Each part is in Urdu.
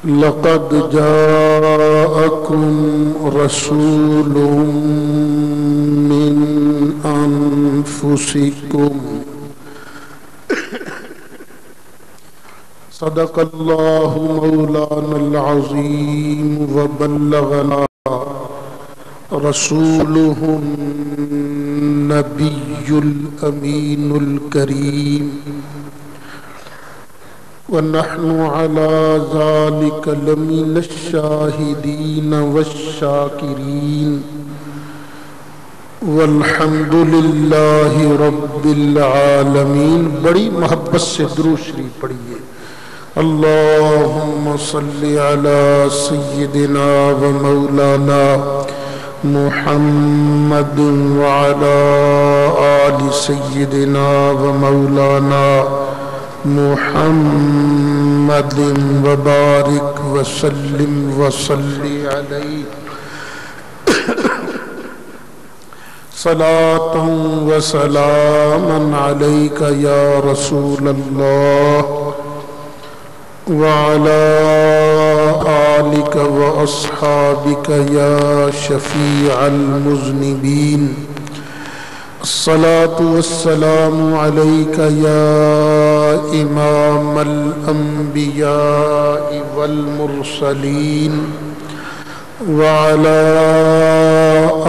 لقد جاءكم رسول من أنفسكم صدق الله مولانا العظيم وبلغنا رسوله النبي الأمين الكريم ونحن على ذلك لمن الشاهدين والشاكرين والحمد لله رب العالمين۔ بڑی محبت سے درود شریف پڑھیے۔ اللهم صل على سيدنا ومولانا محمد وعلى آل سيدنا ومولانا محمد وبارك وسلم وصلي عليه صلاة وسلاما عليك يا رسول الله وعلى آلك وأصحابك يا شفيع المذنبين۔ الصلاة والسلام عليك يا إمام الأنبياء والمرسلين وعلى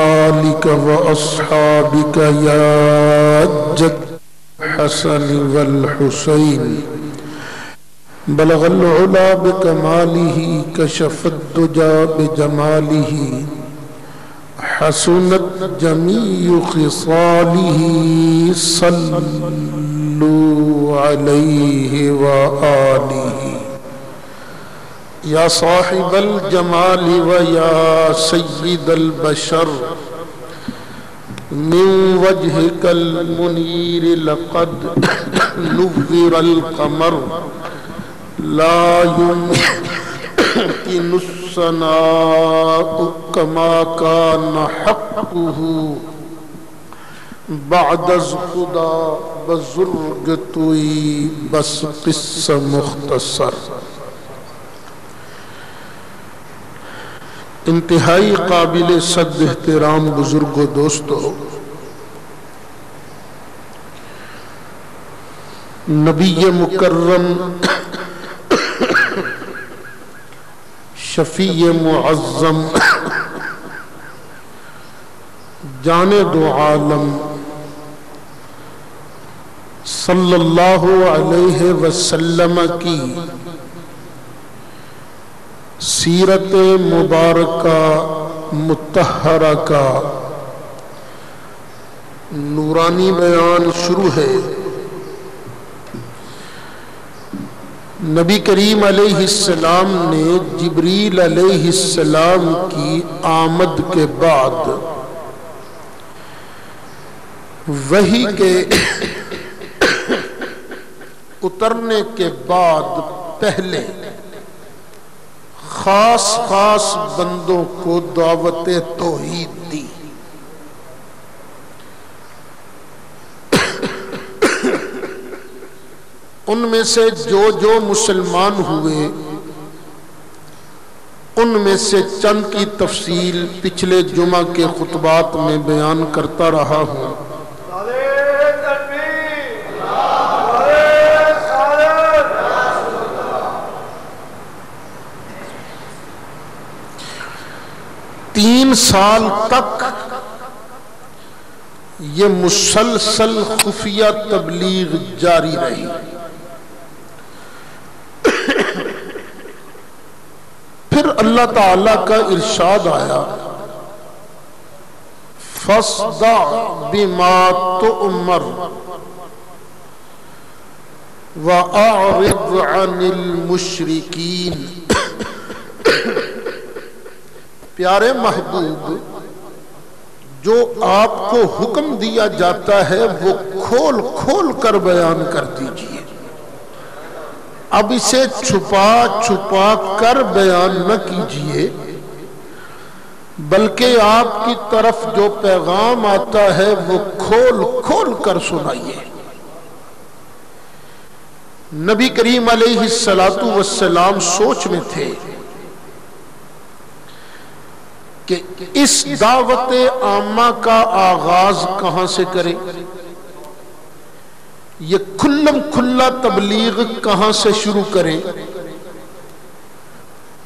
آلك وأصحابك يا جد الحسن والحسين۔ بلغ العلا بكماله كشف الدجى بجماله حسنت جميع خصاله صلوا عليه وآله۔ يا صاحب الجمال ويا سيد البشر من وجهك المنير لقد نور القمر لا يمكن الثناء كما كان حقه بعد خدا بزرگ توئی بس قصہ مختصر۔ انتہائی قابل صد احترام بزرگ و دوستو، نبی مکرم شفیع معظم جان دو عالم صلی اللہ علیہ وسلم کی سیرت مبارکہ مطہرہ کا نورانی بیان شروع ہے۔ نبی کریم علیہ السلام نے جبریل علیہ السلام کی آمد کے بعد وحی کے اترنے کے بعد پہلے خاص بندوں کو دعوت توحید دی۔ ان میں سے جو مسلمان ہوئے ان میں سے چند کی تفصیل پچھلے جمعہ کے خطبات میں بیان کرتا رہا ہوں۔ 3 سال تک یہ مسلسل خفیہ تبلیغ جاری رہی۔ پھر اللہ تعالیٰ کا ارشاد آیا، فَاصْدَعْ بِمَا تُؤْمَرُ وَأَعْرِضْ عَنِ الْمُشْرِكِينَ۔ پیارے محبوب، جو آپ کو حکم دیا جاتا ہے وہ کھول کھول کر بیان کر دیجئے۔ اب اسے چھپا چھپا کر بیان نہ کیجئے، بلکہ آپ کی طرف جو پیغام آتا ہے وہ کھول کھول کر سنائیے۔ نبی کریم علیہ السلام سوچ میں تھے کہ اس دعوت عامہ کا آغاز کہاں سے کریں، یہ کھلم کھلا تبلیغ کہاں سے شروع کریں۔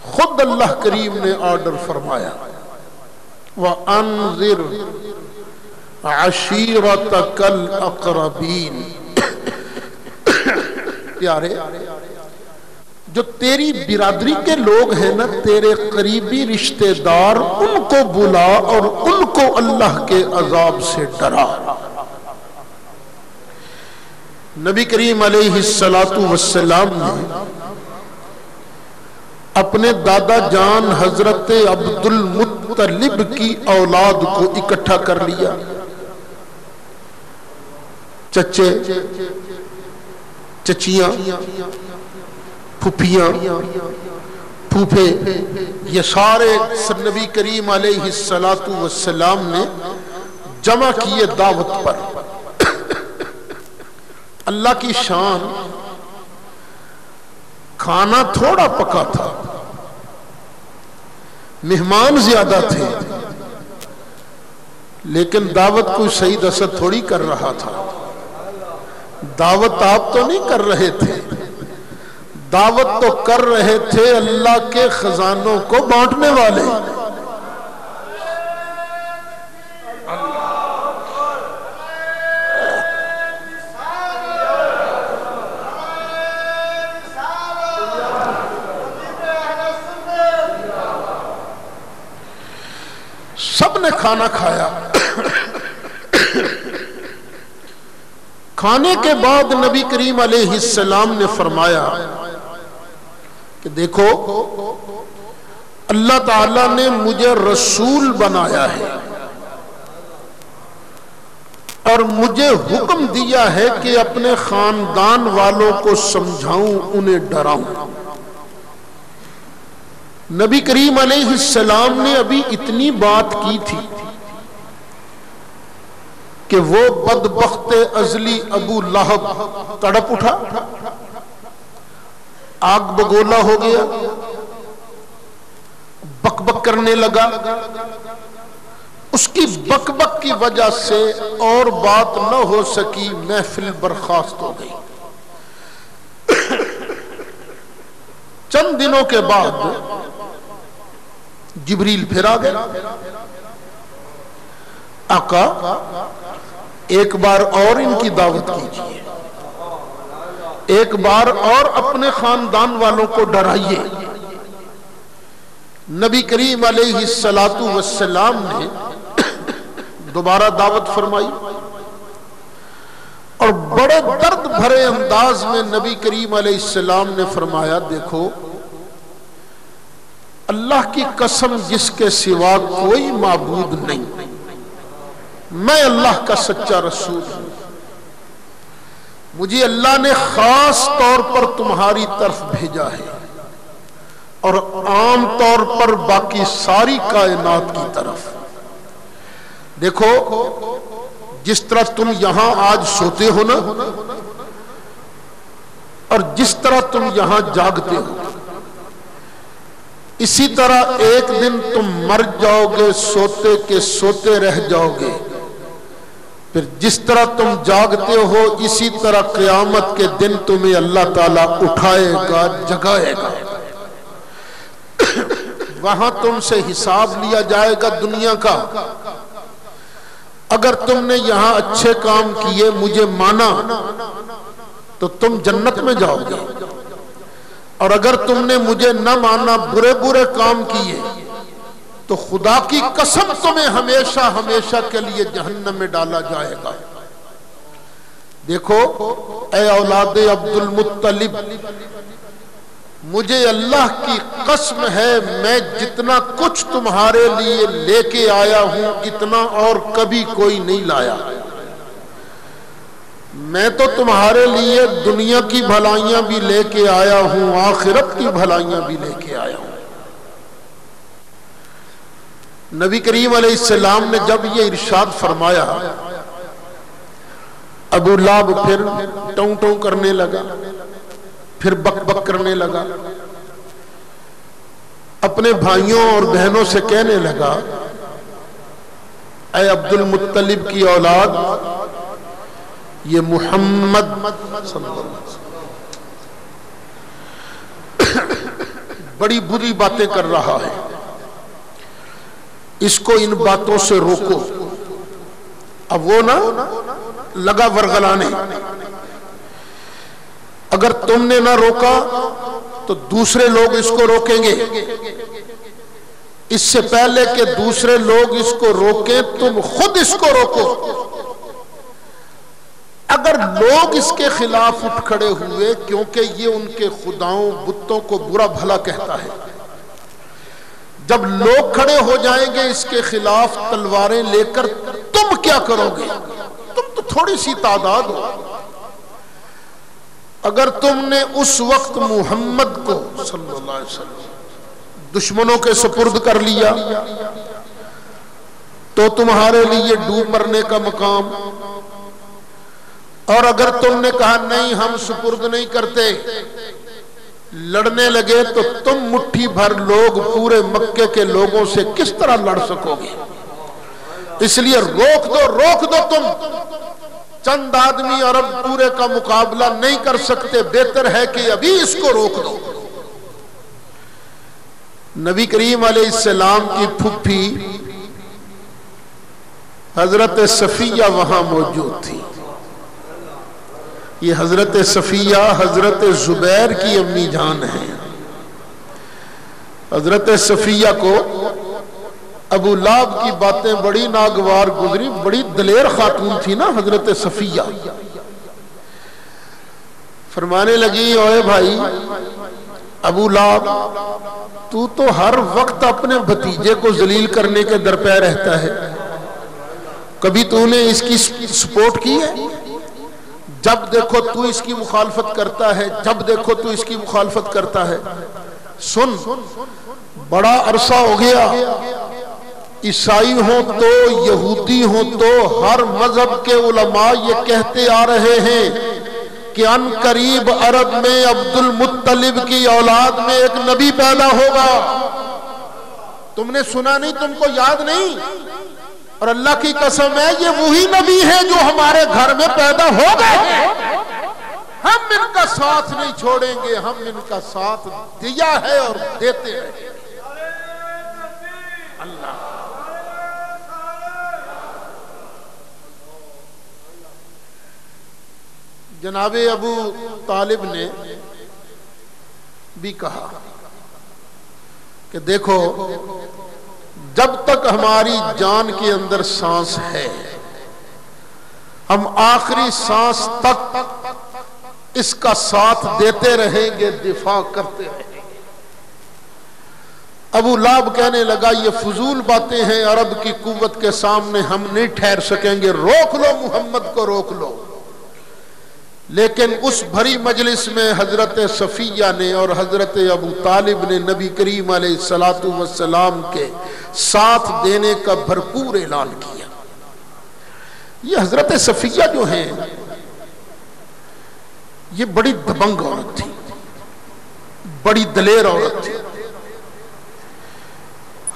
خود اللہ کریم نے آرڈر فرمایا وَأَنذِرْ عَشِيرَتَكَ الْأَقْرَبِينَ۔ پیارے، جو تیری برادری کے لوگ ہیں نا، تیرے قریبی رشتہ دار، ان کو بلا اور ان کو اللہ کے عذاب سے ڈرا۔ نبی کریم علیہ السلام نے اپنے دادا جان حضرت عبد المطلب کی اولاد کو اکٹھا کر لیا، چچے، چچیاں، پھوپھیاں، پھوپھے، یہ سارے نبی کریم علیہ السلام نے جمع کیے دعوت پر۔ اللہ کی شان، کھانا تھوڑا پکا تھا، مہمان زیادہ تھے، لیکن دعوت کوئی سعید اسد تھوڑی کر رہا تھا۔ دعوت آپ تو نہیں کر رہے تھے، دعوت تو کر رہے تھے اللہ کے خزانوں کو بانٹنے والے۔ سب نے کھانا کھایا۔ کھانے کے بعد نبی کریم علیہ السلام نے فرمایا کہ دیکھو، اللہ تعالیٰ نے مجھے رسول بنایا ہے اور مجھے حکم دیا ہے کہ اپنے خاندان والوں کو سمجھاؤں، انہیں ڈراؤں۔ نبی کریم علیہ السلام نے ابھی اتنی بات کی تھی کہ وہ بدبخت ازلی ابو لہب تڑپ اٹھا، آگ بگولا ہو گیا، بک بک کرنے لگا۔ اس کی بک بک کی وجہ سے اور بات نہ ہو سکی، محفل برخاست ہو گئی۔ چند دنوں کے بعد جبریل پھر آ گئے، آقا ایک بار اور ان کی دعوت کیجیے، ایک بار اور اپنے خاندان والوں کو ڈرائیے۔ نبی کریم علیہ السلام نے دوبارہ دعوت فرمائی اور بڑے درد بھرے انداز میں نبی کریم علیہ السلام نے فرمایا، دیکھو اللہ کی قسم جس کے سوا کوئی معبود نہیں، میں اللہ کا سچا رسول ہوں، مجھے اللہ نے خاص طور پر تمہاری طرف بھیجا ہے اور عام طور پر باقی ساری کائنات کی طرف۔ دیکھو، جس طرح تم یہاں آج سوتے ہو نا، اور جس طرح تم یہاں جاگتے ہو، اسی طرح ایک دن تم مر جاؤ گے، سوتے کے سوتے رہ جاؤ گے۔ پھر جس طرح تم جاگتے ہو، اسی طرح قیامت کے دن تمہیں اللہ تعالیٰ اٹھائے گا، جگائے گا۔ وہاں تم سے حساب لیا جائے گا دنیا کا۔ اگر تم نے یہاں اچھے کام کیے، مجھے مانا، تو تم جنت میں جاؤ گے، اور اگر تم نے مجھے نہ مانا، برے برے کام کیے، تو خدا کی قسم تمہیں ہمیشہ ہمیشہ کے لیے جہنم میں ڈالا جائے گا۔ دیکھو اے اولاد عبد المطلب، مجھے اللہ کی قسم ہے، میں جتنا کچھ تمہارے لیے لے کے آیا ہوں، اتنا اور کبھی کوئی نہیں لایا۔ میں تو تمہارے لیے دنیا کی بھلائیاں بھی لے کے آیا ہوں، آخرت کی بھلائیاں بھی لے کے آیا ہوں۔ نبی کریم علیہ السلام نے جب یہ ارشاد فرمایا، ابو لہب پھر ٹوں ٹوں کرنے لگا، پھر بک بک کرنے لگا، اپنے بھائیوں اور بہنوں سے کہنے لگا اے عبد المطلب کی اولاد، یہ محمد صلی اللہ علیہ وسلم بڑی بری باتیں کر رہا ہے، اس کو ان باتوں سے روکو۔ اب وہ نہ لگا ورغلانے، اگر تم نے نہ روکا تو دوسرے لوگ اس کو روکیں گے، اس سے پہلے کہ دوسرے لوگ اس کو روکیں تم خود اس کو روکو۔ اگر لوگ اس کے خلاف اٹھ کھڑے ہوئے، کیونکہ یہ ان کے خداؤں بتوں کو برا بھلا کہتا ہے، جب لوگ کھڑے ہو جائیں گے اس کے خلاف تلواریں لے کر، تم کیا کرو گے؟ تم تو تھوڑی سی تعداد ہو۔ اگر تم نے اس وقت محمد کو صلی اللہ علیہ وسلم دشمنوں کے سپرد کر لیا تو تمہارے لیے ڈوب مرنے کا مقام، اور اگر تم نے کہا نہیں ہم سپرد نہیں کرتے، لڑنے لگے، تو تم مٹھی بھر لوگ پورے مکے کے لوگوں سے کس طرح لڑ سکو گے؟ اس لیے روک دو تم، چند آدمی عرب پورے کا مقابلہ نہیں کر سکتے، بہتر ہے کہ ابھی اس کو روک دو۔ نبی کریم علیہ السلام کی پھپھی حضرت صفیہ وہاں موجود تھی۔ یہ حضرت صفیہ حضرت زبیر کی امی جان ہیں۔ حضرت صفیہ کو ابو لہب کی باتیں بڑی ناگوار گزری، بڑی دلیر خاتون تھی نا حضرت صفیہ۔ فرمانے لگی اوے بھائی ابو لہب، تو ہر وقت اپنے بھتیجے کو ذلیل کرنے کے درپے رہتا ہے، کبھی تو نے اس کی سپورٹ کی ہے؟ جب دیکھو تو اس کی مخالفت کرتا ہے، جب دیکھو تو اس کی مخالفت کرتا ہے۔ سن، بڑا عرصہ ہو گیا، عیسائی ہوں تو یہودی ہوں تو ہر مذہب کے علماء یہ کہتے آ رہے ہیں کہ ان قریب عرب میں عبد المطلب کی اولاد میں ایک نبی پیدا ہوگا۔ تم نے سنا نہیں؟ تم کو یاد نہیں؟ اور اللہ کی قسم ہے یہ وہی نبی ہے جو ہمارے گھر میں پیدا ہو گئے، ہم ان کا ساتھ نہیں چھوڑیں گے، ہم ان کا ساتھ دیا ہے اور دیتے ہیں۔ اللہ جناب ابو طالب نے بھی کہا کہ دیکھو جب تک ہماری جان کے اندر سانس ہے، ہم آخری سانس تک اس کا ساتھ دیتے رہیں گے، دفاع کرتے رہیں گے۔ ابو لہب کہنے لگا یہ فضول باتیں ہیں، عرب کی قوت کے سامنے ہم نہیں ٹھہر سکیں گے، روک لو محمد کو، روک لو۔ لیکن اس بھری مجلس میں حضرت صفیہ نے اور حضرت ابو طالب نے نبی کریم علیہ السلام کے ساتھ دینے کا بھرپور اعلان کیا۔ یہ حضرت صفیہ جو ہیں یہ بڑی دبنگ عورت تھی، بڑی دلیر عورت تھی۔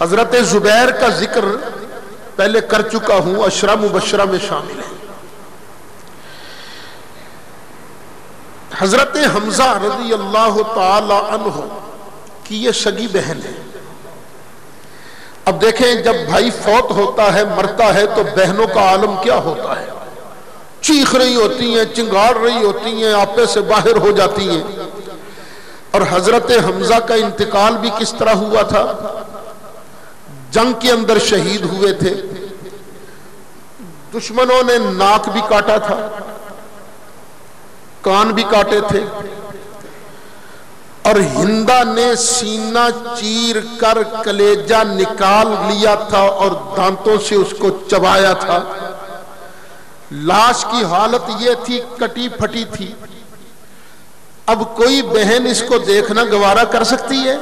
حضرت زبیر کا ذکر پہلے کر چکا ہوں، عشرہ مبشرہ میں شامل ہے۔ حضرت حمزہ رضی اللہ تعالی عنہ کی یہ سگی بہن ہے۔ اب دیکھیں جب بھائی فوت ہوتا ہے، مرتا ہے، تو بہنوں کا عالم کیا ہوتا ہے؟ چیخ رہی ہوتی ہیں، چنگاڑ رہی ہوتی ہیں، آپے سے باہر ہو جاتی ہیں۔ اور حضرت حمزہ کا انتقال بھی کس طرح ہوا تھا؟ جنگ کے اندر شہید ہوئے تھے، دشمنوں نے ناک بھی کاٹا تھا، کان بھی کاٹے تھے، اور ہندہ نے سینہ چیر کر کلیجہ نکال لیا تھا اور دانتوں سے اس کو چبایا تھا۔ لاش کی حالت یہ تھی، کٹی پھٹی تھی۔ اب کوئی بہن اس کو دیکھنا گوارا کر سکتی ہے؟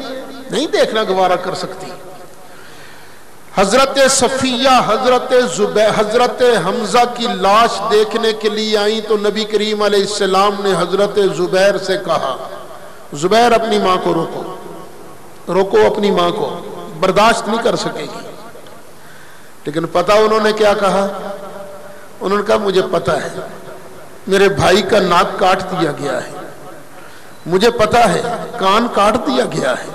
نہیں دیکھنا گوارا کر سکتی۔ حضرت صفیہ حضرت حمزہ کی لاش دیکھنے کے لیے آئیں تو نبی کریم علیہ السلام نے حضرت زبیر سے کہا زبیر اپنی ماں کو روکو اپنی ماں کو، برداشت نہیں کر سکے گی۔ لیکن پتہ انہوں نے کیا کہا؟ انہوں نے کہا مجھے پتہ ہے میرے بھائی کا ناک کاٹ دیا گیا ہے، مجھے پتہ ہے کان کاٹ دیا گیا ہے،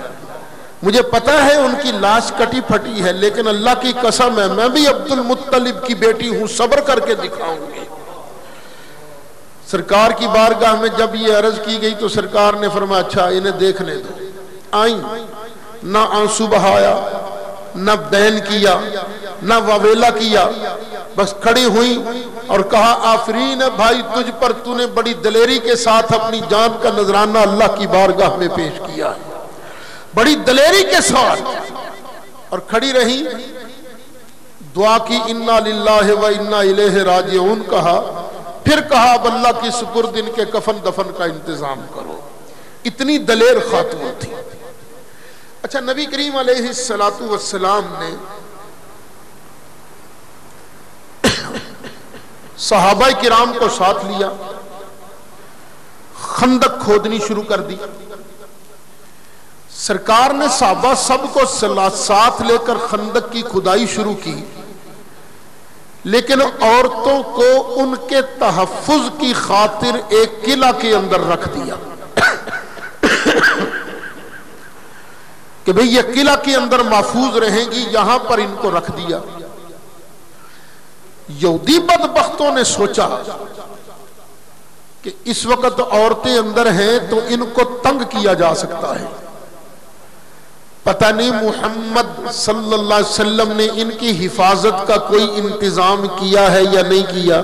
مجھے پتہ ہے ان کی لاش کٹی پھٹی ہے، لیکن اللہ کی قسم ہے میں بھی عبد المطلب کی بیٹی ہوں، صبر کر کے دکھاؤں گی۔ سرکار کی بارگاہ میں جب یہ عرض کی گئی تو سرکار نے فرمایا اچھا انہیں دیکھنے دو۔ آئیں، نہ آنسو بہایا، نہ بین کیا، نہ واویلا کیا، بس کھڑی ہوئی اور کہا آفرین ہے بھائی تجھ پر، تو نے بڑی دلیری کے ساتھ اپنی جان کا نذرانہ اللہ کی بارگاہ میں پیش کیا ہے، بڑی دلیری کے ساتھ، اور کھڑی رہی، دعا کی انا للہ و انا الیہ راجعون کہا، پھر کہا اب اللہ کی سپرد ان کے کفن دفن کا انتظام کرو۔ اتنی دلیر خاتون تھی۔ اچھا نبی کریم علیہ السلام نے صحابہ کرام کو ساتھ لیا، خندق کھودنی شروع کر دی۔ سرکار نے صحابہ سب کو ساتھ لے کر خندق کی کھدائی شروع کی، لیکن عورتوں کو ان کے تحفظ کی خاطر ایک قلعہ کے اندر رکھ دیا کہ بھئی یہ قلعہ کے اندر محفوظ رہیں گی، یہاں پر ان کو رکھ دیا۔ یہودی بدبختوں نے سوچا کہ اس وقت عورتیں اندر ہیں تو ان کو تنگ کیا جا سکتا ہے، پتہ نہیں محمد صلی اللہ علیہ وسلم نے ان کی حفاظت کا کوئی انتظام کیا ہے یا نہیں کیا۔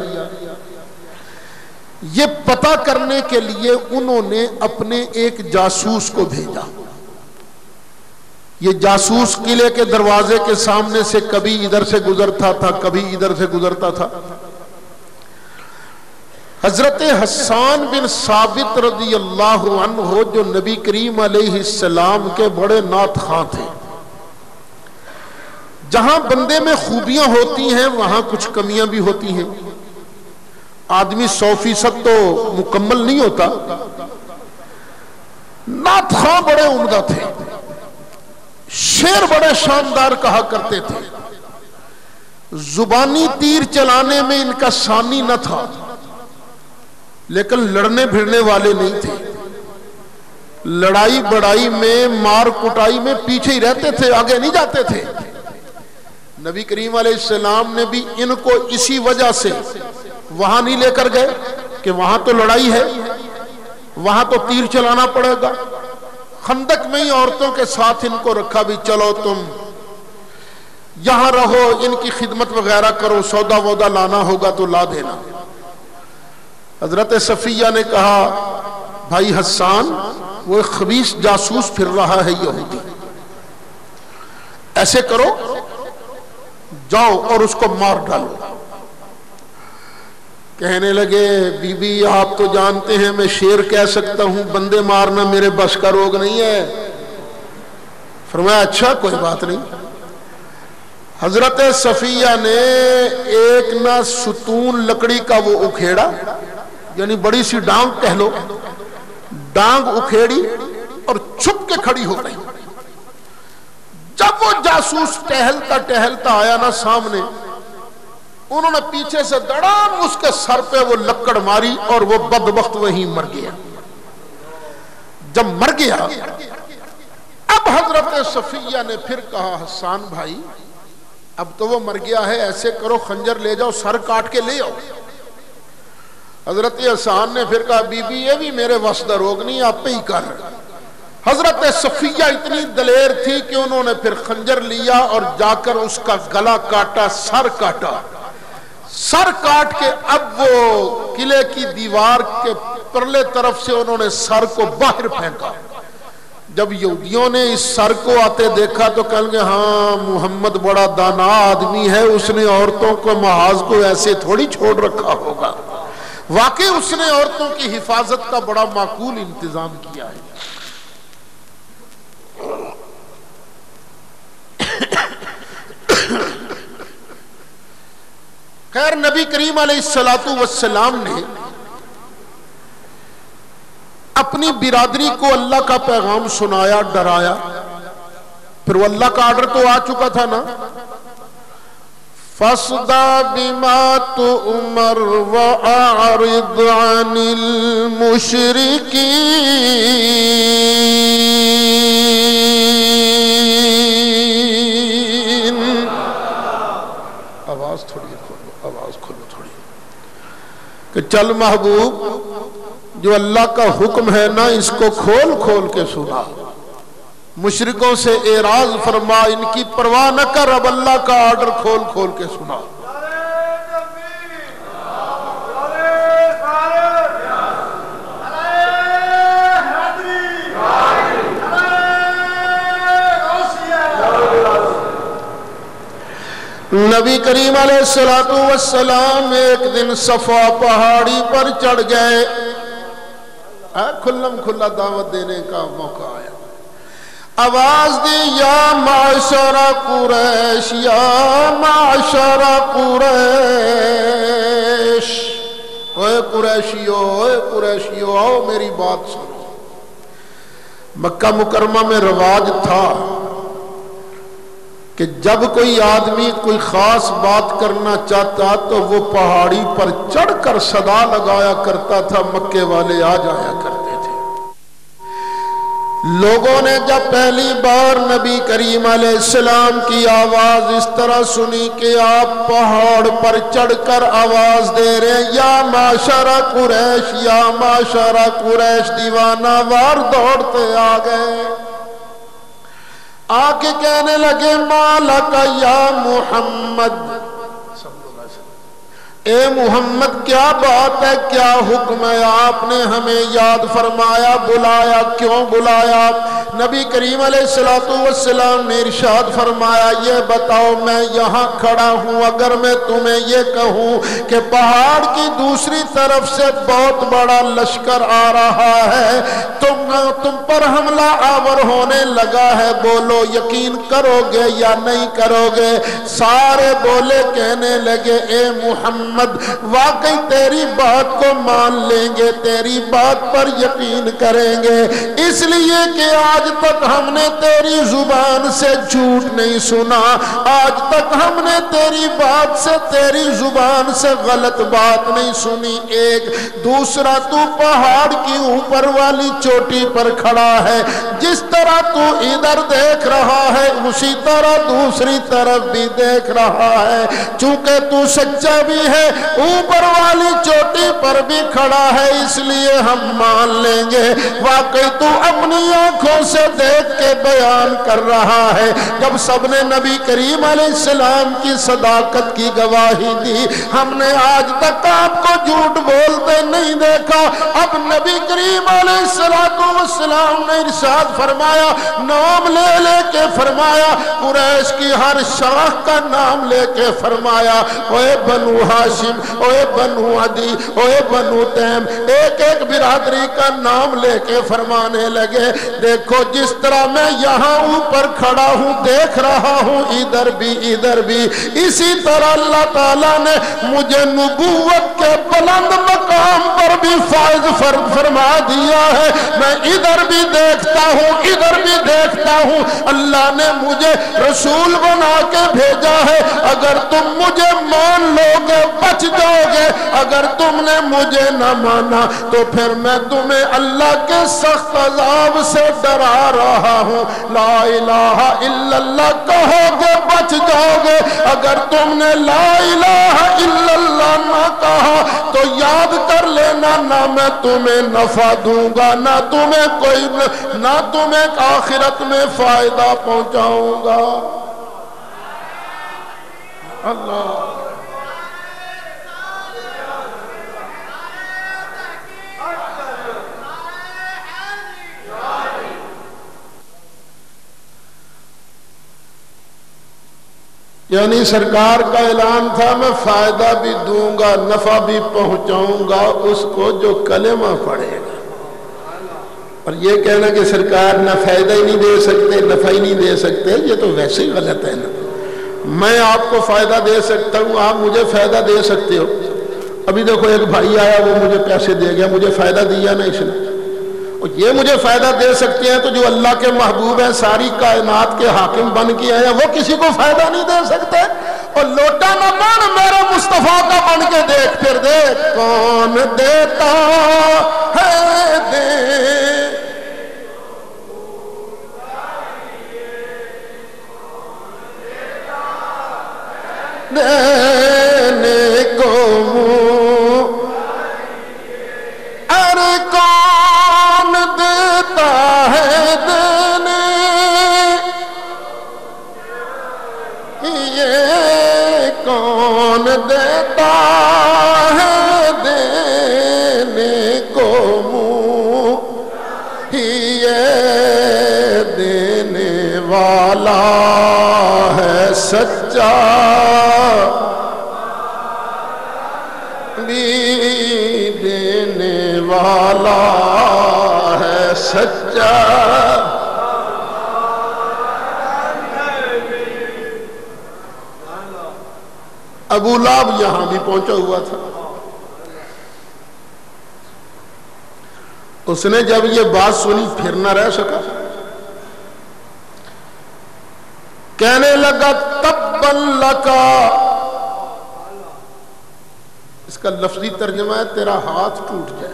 یہ پتہ کرنے کے لیے انہوں نے اپنے ایک جاسوس کو بھیجا۔ یہ جاسوس قلعے کے دروازے کے سامنے سے کبھی ادھر سے گزرتا تھا، کبھی ادھر سے گزرتا تھا۔ حضرت حسان بن ثابت رضی اللہ عنہ جو نبی کریم علیہ السلام کے بڑے نعت خواں تھے، جہاں بندے میں خوبیاں ہوتی ہیں وہاں کچھ کمیاں بھی ہوتی ہیں، آدمی 100% تو مکمل نہیں ہوتا۔ نعت خواں بڑے عمدہ تھے، شعر بڑے شاندار کہا کرتے تھے، زبانی تیر چلانے میں ان کا ثانی نہ تھا، لیکن لڑنے بھیڑنے والے نہیں تھے، لڑائی بڑائی میں مار کٹائی میں پیچھے ہی رہتے تھے، آگے نہیں جاتے تھے۔ نبی کریم علیہ السلام نے بھی ان کو اسی وجہ سے وہاں نہیں لے کر گئے کہ وہاں تو لڑائی ہے، وہاں تو تیر چلانا پڑے گا، خندق میں ہی عورتوں کے ساتھ ان کو رکھا بھی چلو تم یہاں رہو، ان کی خدمت وغیرہ کرو، سودا وودا لانا ہوگا تو لا دینا۔ حضرت صفیہ نے کہا بھائی حسان وہ ایک خبیث جاسوس پھر رہا ہے یہودی، ایسے کرو جاؤ اور اس کو مار ڈالو۔ کہنے لگے بی بی آپ تو جانتے ہیں میں شیر کہہ سکتا ہوں، بندے مارنا میرے بس کا روگ نہیں ہے۔ فرمایا اچھا کوئی بات نہیں۔ حضرت صفیہ نے ایک نہ ستون لکڑی کا وہ اکھیڑا، یعنی بڑی سی ڈانگ کہہ لو، ڈانگ اکھیڑی اور چھپ کے کھڑی ہو گئی۔ جب وہ جاسوس ٹہلتا ٹہلتا آیا نا سامنے، انہوں نے پیچھے سے دڑام اس کے سر پہ وہ لکڑ ماری اور وہ بدبخت وہیں مر گیا۔ جب مر گیا اب حضرت صفیہ نے پھر کہا حسان بھائی اب تو وہ مر گیا ہے، ایسے کرو خنجر لے جاؤ، سر کاٹ کے لے آؤ۔ حضرت حسان نے پھر کہا بی بی یہ بھی میرے وس دا روگ نہیں، آپ پہ ہی کر۔ حضرت صفیہ اتنی دلیر تھی کہ انہوں نے پھر خنجر لیا اور جا کر اس کا گلا کاٹا، سر کاٹا، سر کاٹ کے اب وہ قلعے کی دیوار کے پرلے طرف سے انہوں نے سر کو باہر پھینکا۔ جب یہودیوں نے اس سر کو آتے دیکھا تو کہیں گے ہاں محمد بڑا دانا آدمی ہے، اس نے عورتوں کو محاذ کو ایسے تھوڑی چھوڑ رکھا ہوگا، واقعی اس نے عورتوں کی حفاظت کا بڑا معقول انتظام کیا ہے۔ خیر نبی کریم علیہ السلام نے اپنی اپنی برادری کو اللہ کا پیغام سنایا، ڈرایا، پھر وہ اللہ کا آرڈر تو آ چکا تھا نا، فَاصْدَعْ بِمَا تُؤْمَرُ وَأَعْرِضْ عَنِ الْمُشْرِكِينَ۔ آواز تھوڑی کھولو، آواز کھولو تھوڑی، کہ چل محبوب جو اللہ کا حکم ہے نا اس کو کھول کھول کے سنا، مشرکوں سے اعراض فرما، ان کی پرواہ نہ کر، اب اللہ کا آرڈر کھول کھول کے سنا۔ نبی کریم علیہ السلام ایک دن صفا پہاڑی پر چڑھ گئے، کھلم کھلا دعوت دینے کا موقع آیا، آواز دی یا معشر قریش، یا معشر قریش، اوے قریشیو، اوے قریشیو، آؤ میری بات سنو۔ مکہ مکرمہ میں رواج تھا کہ جب کوئی آدمی کوئی خاص بات کرنا چاہتا تو وہ پہاڑی پر چڑھ کر صدا لگایا کرتا تھا، مکے والے آ جایا کرتے تھے۔ لوگوں نے جب پہلی بار نبی کریم علیہ السلام کی آواز اس طرح سنی کہ آپ پہاڑ پر چڑھ کر آواز دے رہے ہیں یا معشر قریش، یا معشر قریش، دیوانہ وار دوڑتے آ گئے، آ کے کہنے لگے مالک یا محمد، اے محمد کیا بات ہے، کیا حکم ہے، آپ نے ہمیں یاد فرمایا، بلایا، کیوں بلایا؟ نبی کریم علیہ السلام نے ارشاد فرمایا یہ بتاؤ میں یہاں کھڑا ہوں، اگر میں تمہیں یہ کہوں کہ پہاڑ کی دوسری طرف سے بہت بڑا لشکر آ رہا ہے، تم پر حملہ آور ہونے لگا ہے، بولو یقین کرو گے یا نہیں کرو گے؟ سارے بولے، کہنے لگے اے محمد واقعی تیری بات کو مان لیں گے، تیری بات پر یقین کریں گے، اس لیے کہ آج تک ہم نے تیری زبان سے جھوٹ نہیں سنا، آج تک ہم نے تیری بات سے، تیری زبان سے غلط بات نہیں سنی۔ ایک دوسرا، تو پہاڑ کی اوپر والی چوٹی پر کھڑا ہے، جس طرح تو ادھر دیکھ رہا ہے اسی طرح دوسری طرف بھی دیکھ رہا ہے، چونکہ تو سچا بھی ہے، اوپر والی چوٹی پر بھی کھڑا ہے، اس لیے ہم مان لیں گے واقعی تو اپنی آنکھوں سے دیکھ کے بیان کر رہا ہے۔ جب سب نے نبی کریم علیہ السلام کی صداقت کی گواہی دی، ہم نے آج تک آپ کو جھوٹ بولتے نہیں دیکھا، اب نبی کریم علیہ السلام نے ارشاد فرمایا، نام لے لے کے فرمایا، قریش کی ہر شاخ کا نام لے کے فرمایا، اوے بنو ہاشم، اوے بنو عدی، اوے بنو تیم، ایک ایک برادری کا نام لے کے فرمانے لگے، دیکھو جس طرح میں یہاں اوپر کھڑا ہوں دیکھ رہا ہوں ادھر بھی، اسی طرح اللہ تعالیٰ نے مجھے نبوت کے بلند مقام پر بھی فائز فرما دیا ہے، میں ادھر بھی دیکھتا ہوں ادھر بھی دیکھتا ہوں، اللہ نے مجھے رسول بنا کے بھیجا ہے، اگر تم مجھے مان لو گے بچ جاؤ گے، اگر تم نے مجھے نہ مانا تو پھر میں تمہیں اللہ کے سخت عذاب سے ڈرا رہا ہوں، لا الہ الا اللہ کہو گے بچ جاؤ گے، اگر تم نے لا الہ الا اللہ نہ کہا تو یاد کر لینا نہ میں تمہیں نفع دوں گا، نہ تمہیں آخرت میں فائدہ پہنچاؤں گا۔ اللہ یعنی سرکار کا اعلان تھا میں فائدہ بھی دوں گا نفع بھی پہنچاؤں گا اس کو جو کلمہ پڑھے گا، اور یہ کہنا کہ سرکار نہ فائدہ ہی نہیں دے سکتے نفع ہی نہیں دے سکتے، یہ تو ویسے ہی غلط ہے نا، میں آپ کو فائدہ دے سکتا ہوں آپ مجھے فائدہ دے سکتے ہو، ابھی دیکھو ایک بھائی آیا وہ مجھے پیسے دے گیا، مجھے فائدہ دیا نا اس نے، اور یہ مجھے فائدہ دے سکتے ہیں تو جو اللہ کے محبوب ہیں ساری کائنات کے حاکم بن کے آئے ہیں وہ کسی کو فائدہ نہیں دے سکتے؟ اور لوٹا نہ بن میرے مصطفیٰ کا بن کے دیکھ پھر دیکھ کون دیتا ہے دے دینے کو ارے کون دیتا ہے دینے یہ کون دیتا ہے دینے کو یہ دینے والا ہے سچا بھی دینے والا ہے سچا ابو لہب یہاں بھی پہنچا ہوا تھا. اس نے جب یہ بات سنی پھر نہ رہ سکا, کہنے لگا تبا لکا. اس کا لفظی ترجمہ ہے تیرا ہاتھ ٹوٹ جائے,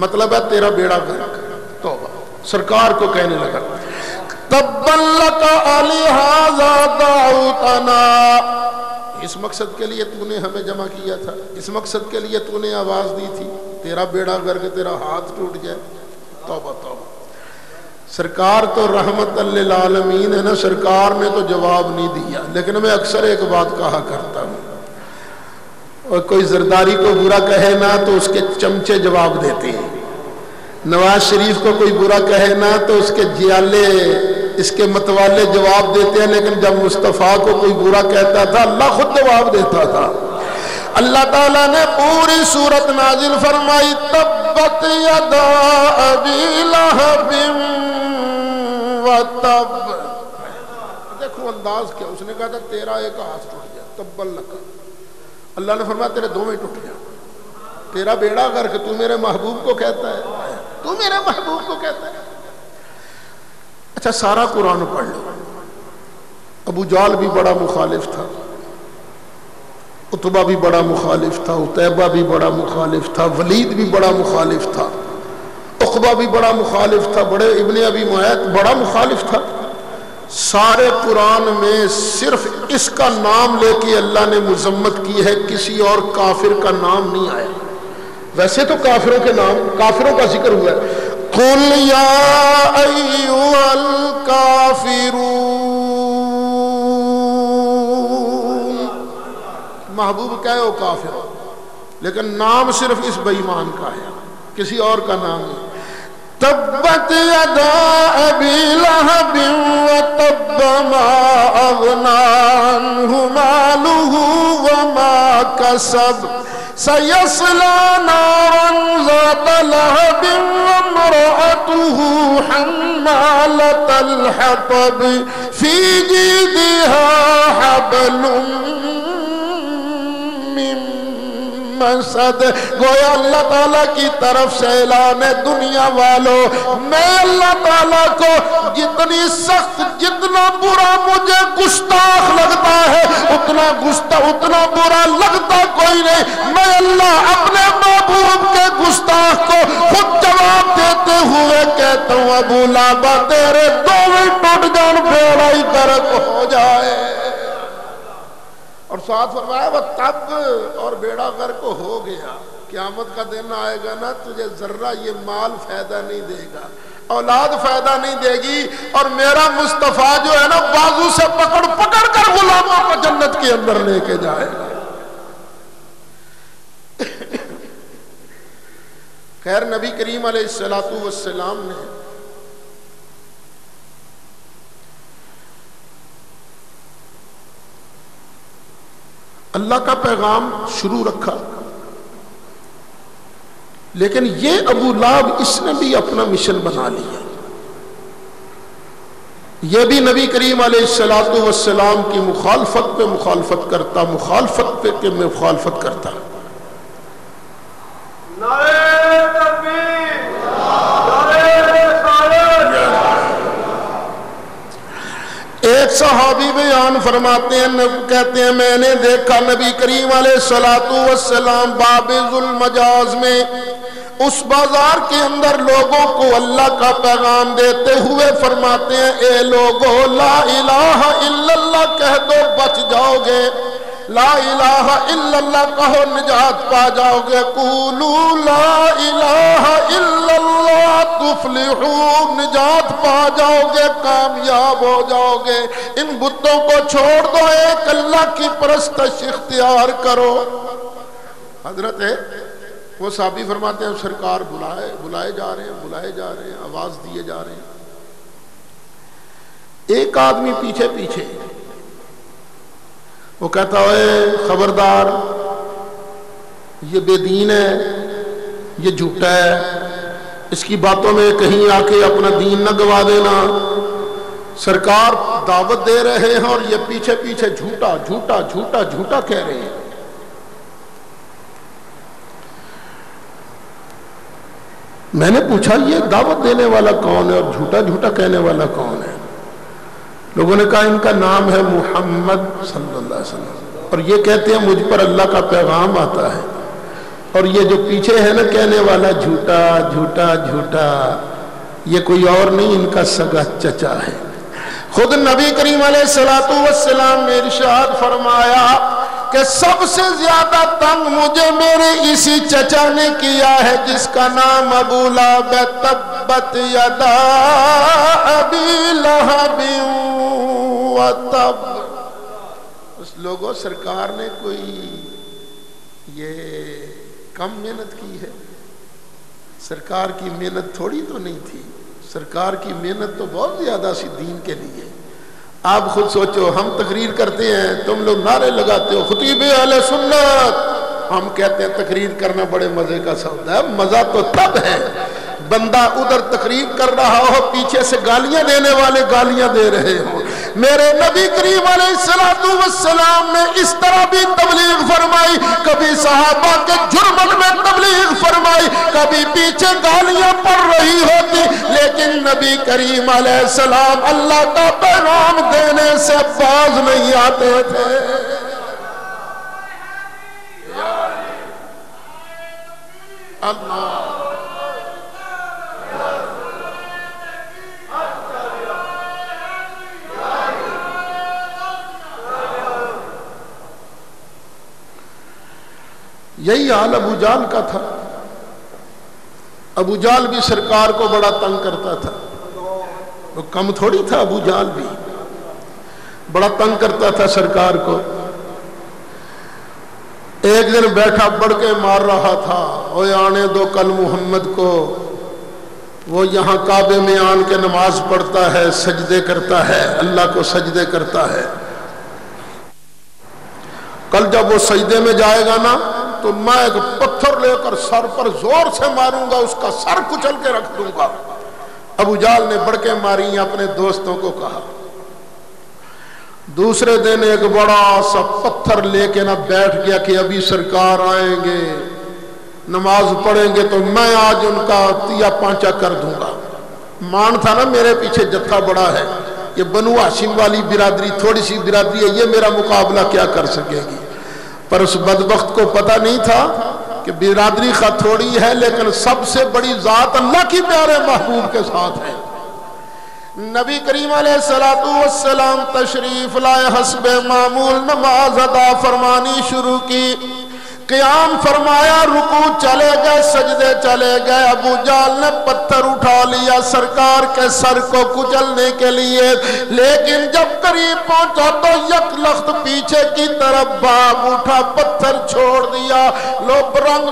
مطلب ہے تیرا بیڑا غرق. توبہ. سرکار کو کہنے لگا تبا لکا لہذا دعوتنا, اس مقصد کے لیے تو نے ہمیں جمع کیا تھا, اس مقصد کے لیے تو نے آواز دی تھی, تیرا بیڑا غرق, تیرا ہاتھ ٹوٹ جائے. توبہ توبہ. سرکار تو رحمت للعالمین ہے نا, سرکار نے تو جواب نہیں دیا. لیکن میں اکثر ایک بات کہا کرتا ہوں, اور کوئی زرداری کو برا کہے نا تو اس کے چمچے جواب دیتے ہیں, نواز شریف کو کوئی برا کہے نا تو اس کے جیالے اس کے متوالے جواب دیتے ہیں. لیکن جب مصطفیٰ کو کوئی برا کہتا تھا اللہ خود جواب دیتا تھا. اللہ تعالیٰ نے پوری سورت نازل فرمائی تبت یدا ابی لہب وتب. دیکھو انداز کیا, اس نے کہا تھا تیرا ایک ہاتھ ٹوٹ جائے تبا لکا, اللہ نے فرمایا تیرے دونوں ٹوٹ جائے. تیرا بیڑا غرق, تو میرے محبوب کو کہتا ہے, تو میرے محبوب کو کہتا ہے. اچھا سارا قرآن پڑھ لو. ابو جہل بھی بڑا مخالف تھا, عتبہ بھی بڑا مخالف تھا, عتیبہ بھی بڑا مخالف تھا, ولید بھی بڑا مخالف تھا, عقبہ بھی بڑا مخالف تھا, بڑے ابن ابی معیط بڑا مخالف تھا. سارے قرآن میں صرف اس کا نام لے کے اللہ نے مذمت کی ہے, کسی اور کافر کا نام نہیں آیا. ویسے تو کافروں کے نام, کافروں کا ذکر ہوا ہے. قُلْ يَا أَيُّهَا الْكَافِرُونَ, محبوب کہے ہو کافر, لیکن نام صرف اس بے ایمان کا ہے, کسی اور کا نام نہیں. تبت یدا ابی لہب وتب ما اغنی عنہ مالہ وما کسب سیصلی نارا ذات لہب وامرأتہ حمالۃ الحطب فی جیدہا حبل مسد. گویا اللہ تعالیٰ کی طرف سے اعلان ہے دنیا والوں, میں اللہ تعالیٰ کو جتنی سخت, جتنا برا مجھے گستاخ لگتا ہے اتنا برا لگتا کوئی نہیں. میں اللہ اپنے محبوب کے گستاخ کو خود جواب دیتے ہوئے کہتا ہوں ابو لہب تیرے دونوں ٹوٹ جان, بیڑا ہی غرق ہو جائے. اور ساتھ فرمایا وہ تب, اور بیڑا غرق ہو گیا. قیامت کا دن آئے گا نا, تجھے ذرہ یہ مال فائدہ نہیں دے گا, اولاد فائدہ نہیں دے گی, اور میرا مصطفیٰ جو ہے نا بازو سے پکڑ پکڑ کر غلاموں کو جنت کے اندر لے کے جائے گا. خیر نبی کریم علیہ السلام نے اللہ کا پیغام شروع رکھا, لیکن یہ ابو لہب اس نے بھی اپنا مشن بنا لیا. یہ بھی نبی کریم علیہ السلام کی مخالفت پہ مخالفت کرتا. نعرہ تکبیر ایک صحابی بیان فرماتے ہیں، کہتے ہیں میں نے دیکھا نبی کریم علیہ السلام باب ذوالمجاز میں اس بازار کے اندر لوگوں کو اللہ کا پیغام دیتے ہوئے فرماتے ہیں اے لوگو لا الہ الا اللہ کہہ دو بچ جاؤ گے، لا الہ الا اللہ کہو نجات پا جاؤ گے، قولوا لا الہ الا اللہ تفلحون نجات پا جاؤ گے، کامیاب ہو جاؤ گے، ان بتوں کو چھوڑ دو، ایک اللہ کی پرستش اختیار کرو۔ حضرت وہ صحابی فرماتے ہیں سرکار بلائے جا رہے ہیں، آواز دیے جا رہے ہیں، ایک آدمی پیچھے وہ کہتا ہے خبردار یہ بے دین ہے، یہ جھوٹا ہے، اس کی باتوں میں کہیں آ کے اپنا دین نہ گوا دینا، سرکار دعوت دے رہے ہیں اور یہ پیچھے جھوٹا کہہ رہے ہیں۔ میں نے پوچھا یہ دعوت دینے والا کون ہے اور جھوٹا کہنے والا کون ہے؟ لوگوں نے کہا ان کا نام ہے محمد صلی اللہ علیہ وسلم، اور یہ کہتے ہیں مجھ پر اللہ کا پیغام آتا ہے، اور یہ جو پیچھے ہے نا کہنے والا جھوٹا یہ کوئی اور نہیں ان کا سگا چچا ہے۔ خود نبی کریم علیہ السلام نے ارشاد فرمایا کہ سب سے زیادہ تنگ مجھے میرے اسی چچا نے کیا ہے جس کا نام ابو لہب تبت یدا ابی لہب وتب۔ اس لوگوں سرکار نے کوئی یہ کم محنت کی ہے؟ سرکار کی محنت تھوڑی تو نہیں تھی، سرکار کی محنت تو بہت زیادہ سی دین کے لیے۔ آپ خود سوچو، ہم تقریر کرتے ہیں، تم لوگ نعرے لگاتے ہو خطیب اہل سنت، ہم کہتے ہیں تقریر کرنا بڑے مزے کا سودا ہے۔ مزہ تو تب ہے بندہ ادھر تقریر کر رہا ہو، پیچھے سے گالیاں دینے والے گالیاں دے رہے ہوں۔ میرے نبی کریم علیہ السلام نے اس طرح بھی تبلیغ فرمائی، کبھی صحابہ کے جرمن میں تبلیغ فرمائی، کبھی پیچھے گالیاں پڑ رہی ہوتی، لیکن نبی کریم علیہ السلام اللہ کا پیغام دینے سے باز نہیں آتے تھے۔ اللہ یہی حال ابو جہل کا تھا۔ ابو جہل بھی سرکار کو بڑا تنگ کرتا تھا، وہ کم تھوڑی تھا، ابو جہل بھی بڑا تنگ کرتا تھا سرکار کو۔ ایک دن بیٹھا بڑھ کے مار رہا تھا، اوے آنے دو کل محمد کو، وہ یہاں کعبے میں آن کے نماز پڑھتا ہے، سجدے کرتا ہے، اللہ کو سجدے کرتا ہے، کل جب وہ سجدے میں جائے گا نا تو میں ایک پتھر لے کر سر پر زور سے ماروں گا، اس کا سر کچل کے رکھ دوں گا۔ ابو جہل نے بڑکیں ماری، اپنے دوستوں کو کہا۔ دوسرے دن ایک بڑا سا پتھر لے کے نہ بیٹھ گیا کہ ابھی سرکار آئیں گے، نماز پڑھیں گے تو میں آج ان کا تیا پانچا کر دوں گا۔ مان تھا نا میرے پیچھے جتھا بڑا ہے، یہ بنو ہاشم والی برادری تھوڑی سی برادری ہے، یہ میرا مقابلہ کیا کر سکے گی؟ پر اس بدبخت کو پتہ نہیں تھا کہ برادری خواہ تھوڑی ہے لیکن سب سے بڑی ذات اللہ کی پیارے محبوب کے ساتھ ہے۔ نبی کریم علیہ السلام تشریف لائے، حسب معمول نماز ادا فرمانی شروع کی، قیام فرمایا، رکوع چلے گئے، سجدے چلے گئے۔ ابو جہل نے پتھر اٹھا لیا سرکار کے سر کو کچلنے کے لیے، لیکن جب قریب پہنچا تو یک لخت پیچھے کی طرف بھاگ اٹھا، پتھر چھوڑ دیا، لوگ رنگ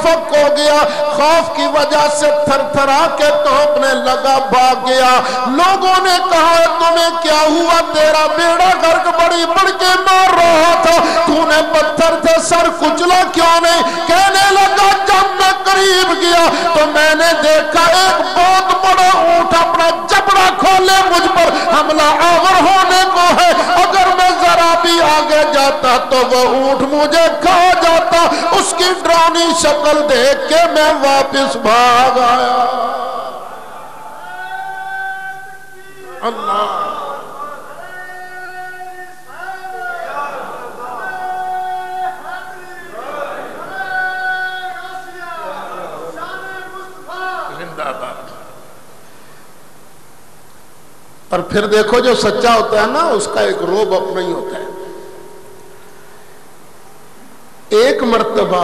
فک ہو گیا، خوف کی وجہ سے تھر تھرا کے کانپنے لگا، بھاگ گیا۔ لوگوں نے کہا تمہیں کیا ہوا؟ تیرا بیڑا غرق بڑی بڑھ کے مار رہا تھا، تو نے پتھر سے سر کچلا کیوں نہیں؟ کہنے لگا جب میں قریب گیا تو میں نے دیکھا ایک بہت بڑا اونٹ اپنا جبڑا کھولے مجھ پر حملہ آور ہونے کو ہے، اگر میں ذرا بھی آگے جاتا تو وہ اونٹ مجھے کھا جاتا۔ اس کی ڈراؤنی شکل دیکھ کے میں واپس بھاگ آیا۔ اللہ اور پھر دیکھو جو سچا ہوتا ہے نا اس کا ایک روب اپنا ہی ہوتا ہے. ایک مرتبہ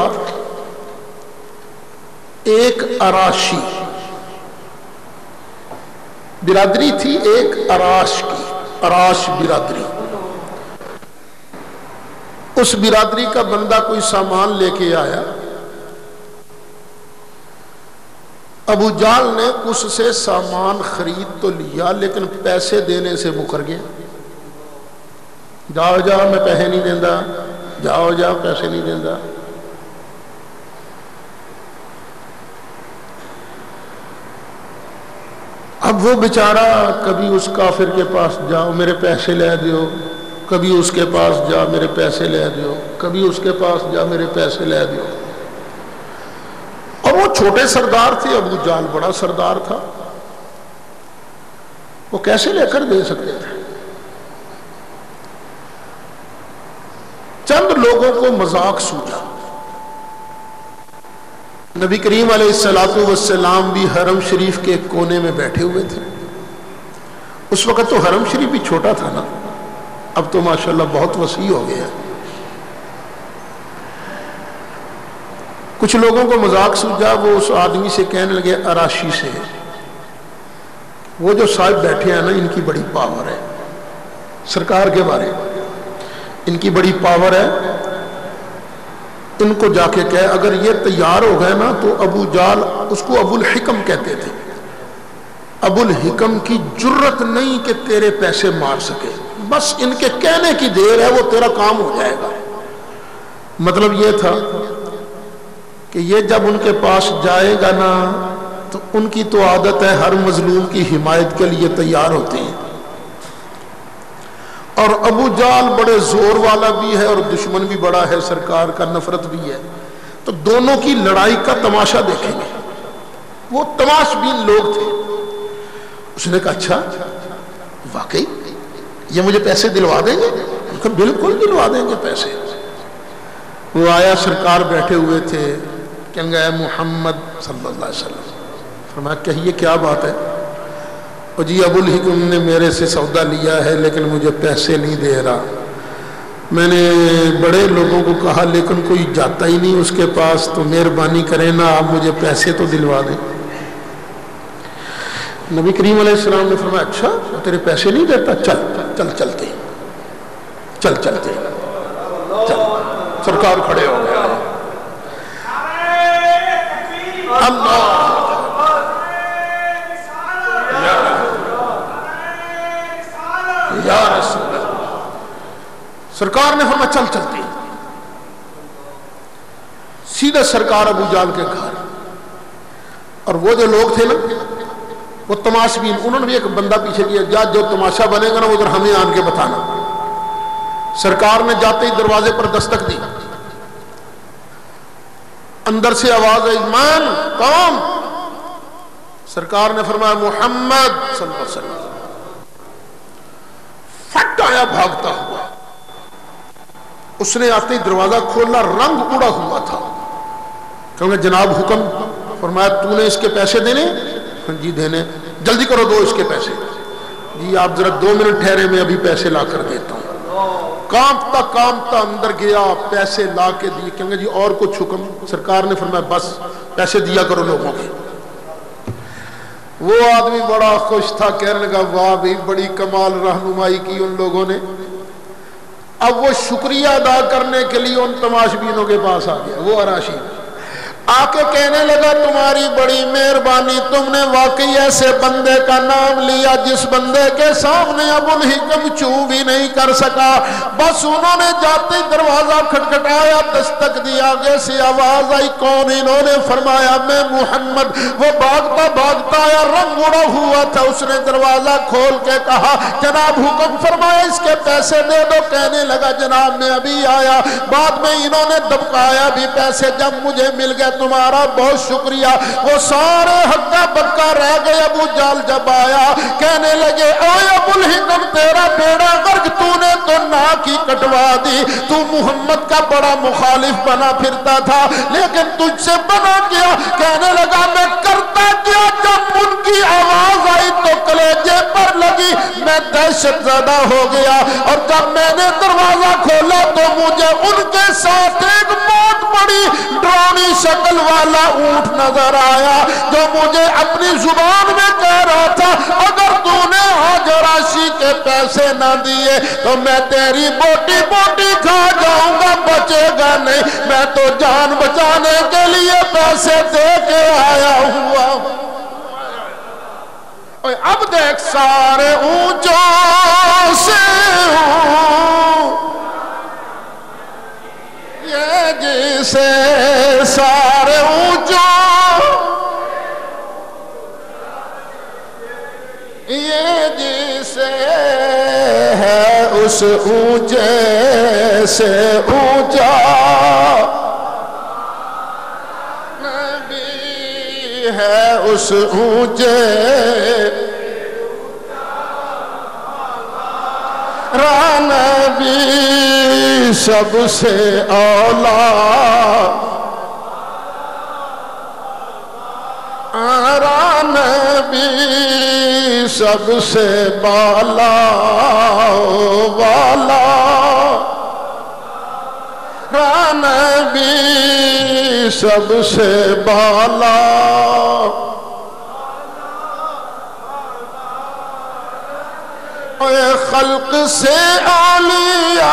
ایک اراشی برادری تھی، ایک اراش کی، اراش برادری. اس برادری کا بندہ کوئی سامان لے کے آیا، ابو جال نے اس سے سامان خرید تو لیا لیکن پیسے دینے سے مکر گیا. جاؤ جاؤ میں پیسے نہیں دینا، جاؤ جاؤ پیسے نہیں دینا. اب وہ بیچارہ کبھی اس کافر کے پاس جاؤ میرے پیسے لے دیو، کبھی اس کے پاس جا میرے پیسے لے دیو، کبھی اس کے پاس جا میرے پیسے لے دیو. اور وہ چھوٹے سردار تھے، ابو جال بڑا سردار تھا، وہ کیسے لے کر دے سکتے تھے؟ چند لوگوں کو مذاق سوچا. نبی کریم علیہ الصلوۃ والسلام بھی حرم شریف کے ایک کونے میں بیٹھے ہوئے تھے. اس وقت تو حرم شریف بھی چھوٹا تھا نا، اب تو ماشاءاللہ بہت وسیع ہو گیا. کچھ لوگوں کو مذاق سوچا، وہ اس آدمی سے کہنے لگے، اراشی سے، وہ جو صاحب بیٹھے ہیں نا ان کی بڑی پاور ہے، سرکار کے بارے ان کی بڑی پاور ہے، ان کو جا کے کہے اگر یہ تیار ہو گئے نا تو ابو جال، اس کو ابو الحکم کہتے تھے، ابو الحکم کی جرت نہیں کہ تیرے پیسے مار سکے، بس ان کے کہنے کی دیر ہے، وہ تیرا کام ہو جائے گا. مطلب یہ تھا کہ یہ جب ان کے پاس جائے گا نا تو ان کی تو عادت ہے ہر مظلوم کی حمایت کے لیے تیار ہوتے ہیں. اور ابو جال بڑے زور والا بھی ہے اور دشمن بھی بڑا ہے، سرکار کا نفرت بھی ہے، تو دونوں کی لڑائی کا تماشا دیکھیں گے. وہ تماش بین لوگ تھے. اس نے کہا اچھا واقعی یہ مجھے پیسے دلوا دیں گے؟ ان کو بالکل دلوا دیں گے پیسے. وہ آیا، سرکار بیٹھے ہوئے تھے، کہنے گئے محمد صلی اللہ علیہ وسلم. فرمایا کہیے کیا بات ہے؟ اور جی ابو الحکم نے میرے سے سودا لیا ہے لیکن مجھے پیسے نہیں دے رہا. میں نے بڑے لوگوں کو کہا لیکن کوئی جاتا ہی نہیں اس کے پاس، تو مہربانی کریں نا آپ مجھے پیسے تو دلوا دیں. نبی کریم علیہ السلام نے فرمایا اچھا تیرے پیسے نہیں دیتا، چل چل چلتے چل چلتے چل. سرکار کھڑے ہو گئے. اللہ یا رسول اللہ. سرکار نے فرمایا چل چلتے. سیدھے سرکار ابو جال کے گھر. اور وہ جو لوگ تھے نا وہ تماش بین، انہوں نے بھی ایک بندہ پیچھے کیا، جا جو تماشا بنے گا نا ادھر ہمیں آن کے بتانا. سرکار نے جاتے ہی دروازے پر دستک دی. اندر سے آواز آئی، من کون؟ سرکار نے فرمایا محمد صلی اللہ علیہ وسلم. فٹ آیا بھاگتا ہوا. اس نے آتے ہی دروازہ کھولا، رنگ اڑا ہوا تھا. کہوں جناب حکم. فرمایا تو نے اس کے پیسے دینے؟ جی دینے. جلدی کرو دو اس کے پیسے. جی آپ ذرا 2 منٹ ٹھہرے، میں ابھی پیسے لا کر دیتا ہوں. کانپتا کانپتا اندر گیا، پیسے لا کے دیے. کہیں گے جی اور کچھ حکم؟ سرکار نے فرمایا بس پیسے دیا کرو لوگوں کے. وہ آدمی بڑا خوش تھا، کہنے لگا واہ بھی بڑی کمال رہنمائی کی ان لوگوں نے. اب وہ شکریہ ادا کرنے کے لیے ان تماش بینوں کے پاس آ گیا. وہ اراشی آ کے کہنے لگا تمہاری بڑی مہربانی، تم نے واقعی ایسے بندے کا نام لیا جس بندے کے سامنے ابو الحکم چوں بھی نہیں کر سکا. بس انہوں نے جاتے دروازہ کھٹکھٹایا، دستک دی، آگے سے آواز آئی کون؟ انہوں نے فرمایا میں محمد. وہ بھاگتا بھاگتا آیا، رنگ اڑا ہوا تھا. اس نے دروازہ کھول کے کہا جناب حکم فرمایا اس کے پیسے دے دو. کہنے لگا جناب میں ابھی آیا. بعد میں انہوں نے دبکایا بھی پیسے، جب مجھے مل گیا تمہارا بہت شکریہ. وہ سارے ہکا بکا رہ گئے. ابو جال جب آیا کہنے لگے اے ابو الحکم تیرا بیڑا غرق، تو نے تو ناک ہی کٹوا دی. تو محمد کا بڑا مخالف بنا پھرتا تھا لیکن تجھ سے بنا کیا. کہنے لگا میں کرتا کیا؟ جب ان کی آواز آئی تو کلیجے پر لگی. دہشت زدہ ہو گیا، اور جب میں نے دروازہ کھولا تو مجھے ان کے ساتھ ایک بہت بڑی ڈرونی شکل والا اونٹ نظر آیا، جو مجھے اپنی زبان میں کہہ رہا تھا اگر تو نے آج راشی کے پیسے نہ دیے تو میں تیری بوٹی بوٹی کھا جاؤں گا، بچے گا نہیں، میں تو جان بچانے کے لیے پیسے دے کے آیا ہوا ہوں۔ اب دیکھ سارے اونچوں سے ہوں یہ جسے سارے اونچوں یہ جسے ہے اس اونچے سے اونچا نبی ہے، اس اونچے نبی سب سے اولا نبی سب سے بالا والا نبی سب سے بالا خلق سے اولیاء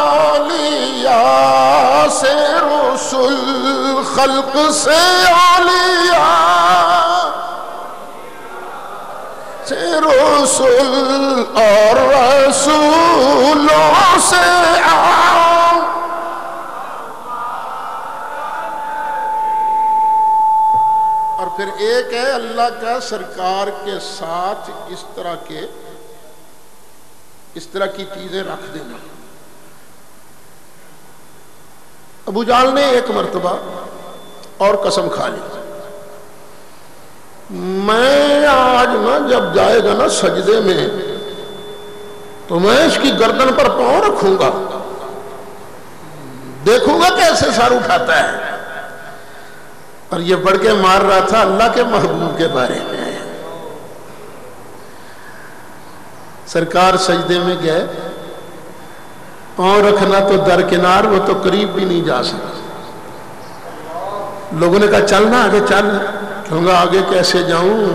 اولیاء سے رسول خلق سے اولیاء سے رسول اور رسولوں سے اور پھر ایک ہے اللہ کا سرکار کے ساتھ اس طرح کی چیزیں رکھ دینا۔ ابو جہل نے ایک مرتبہ اور قسم کھا لی، میں آج نا جب جائے گا نا سجدے میں تو میں اس کی گردن پر پاؤں رکھوں گا، دیکھوں گا کیسے سر اٹھاتا ہے۔ اور یہ بڑھ کے مار رہا تھا اللہ کے محبوب کے بارے میں۔ سرکار سجدے میں گئے، پاؤں رکھنا تو درکنار، وہ تو قریب بھی نہیں جا سکا۔ لوگوں نے کہا چلنا آگے چل، کہوں گا آگے کیسے جاؤں،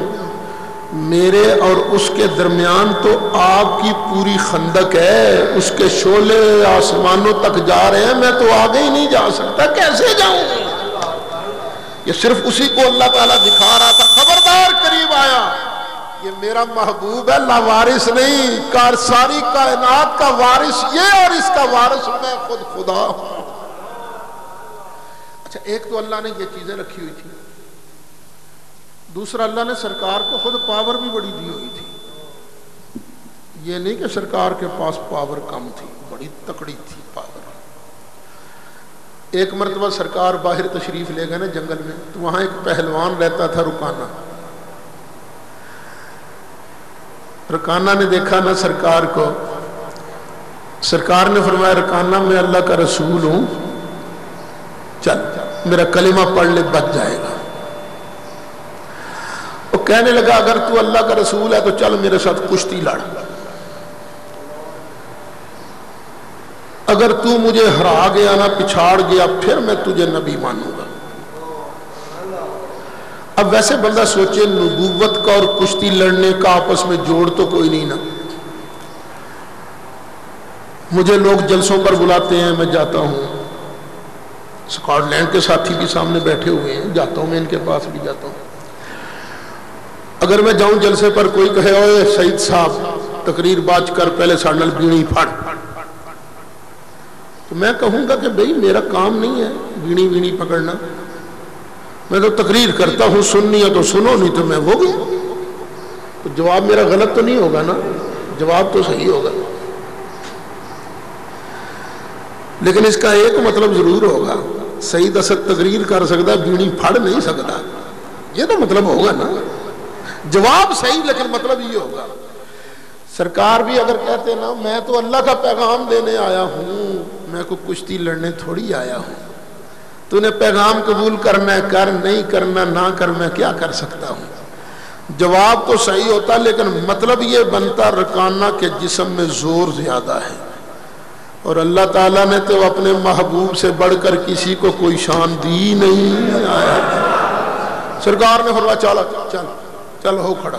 میرے اور اس کے درمیان تو آگ کی پوری خندق ہے، اس کے شعلے آسمانوں تک جا رہے ہیں، میں تو آگے ہی نہیں جا سکتا، کیسے جاؤں۔ یہ صرف اسی کو اللہ تعالیٰ دکھا رہا تھا، خبردار قریب آیا، یہ میرا محبوب ہے، لاوارث نہیں، ساری کائنات کا وارث یہ اور اس کا وارث میں خود خدا ہوں۔ اچھا ایک تو اللہ نے یہ چیزیں رکھی ہوئی تھی، دوسرا اللہ نے سرکار کو خود پاور بھی بڑی دی ہوئی تھی۔ یہ نہیں کہ سرکار کے پاس پاور کم تھی، بڑی تکڑی تھی پاور۔ ایک مرتبہ سرکار باہر تشریف لے گئے نا جنگل میں، تو وہاں ایک پہلوان رہتا تھا رکانہ۔ رکانہ نے دیکھا نا سرکار کو، سرکار نے فرمایا رکانہ میں اللہ کا رسول ہوں، چل میرا کلمہ پڑھ لے بچ جائے گا۔ وہ کہنے لگا اگر تو اللہ کا رسول ہے تو چل میرے ساتھ کشتی لڑ، اگر تو مجھے ہرا گیا نا پچھاڑ گیا پھر میں تجھے نبی مانوں گا۔ اب ویسے بندہ سوچے نبوت کا اور کشتی لڑنے کا آپس میں جوڑ تو کوئی نہیں نا۔ مجھے لوگ جلسوں پر بلاتے ہیں، میں جاتا ہوں، سکاٹ لینڈ کے ساتھی بھی سامنے بیٹھے ہوئے ہیں، جاتا ہوں میں ان کے پاس بھی جاتا ہوں۔ اگر میں جاؤں جلسے پر کوئی کہے اوے سعید صاحب تقریر باج کر پہلے ساڑھنل بینی پھڑ، تو میں کہوں گا کہ بھئی میرا کام نہیں ہے بینی بینی پکڑنا، میں تو تقریر کرتا ہوں، سننی ہے تو سنو نہیں تو میں ہو گیا۔ تو جواب میرا غلط تو نہیں ہوگا نا، جواب تو صحیح ہوگا، لیکن اس کا ایک مطلب ضرور ہوگا، سعید اسد تقریر کر سکتا بینی پھڑ نہیں سکتا، یہ تو مطلب ہوگا نا، جواب صحیح لیکن مطلب یہ ہوگا۔ سرکار بھی اگر کہتے نا میں تو اللہ کا پیغام دینے آیا ہوں، میں کو کشتی لڑنے تھوڑی آیا ہوں، تو نے پیغام قبول کرنا ہے کر، نہیں کرنا نہ کر، میں کیا کر سکتا ہوں۔ جواب تو صحیح ہوتا لیکن مطلب یہ بنتا رکانہ کے جسم میں زور زیادہ ہے، اور اللہ تعالیٰ نے تو اپنے محبوب سے بڑھ کر کسی کو کوئی شان دی نہیں۔ سرکار نے فرمایا چل چل چل ہو کھڑا۔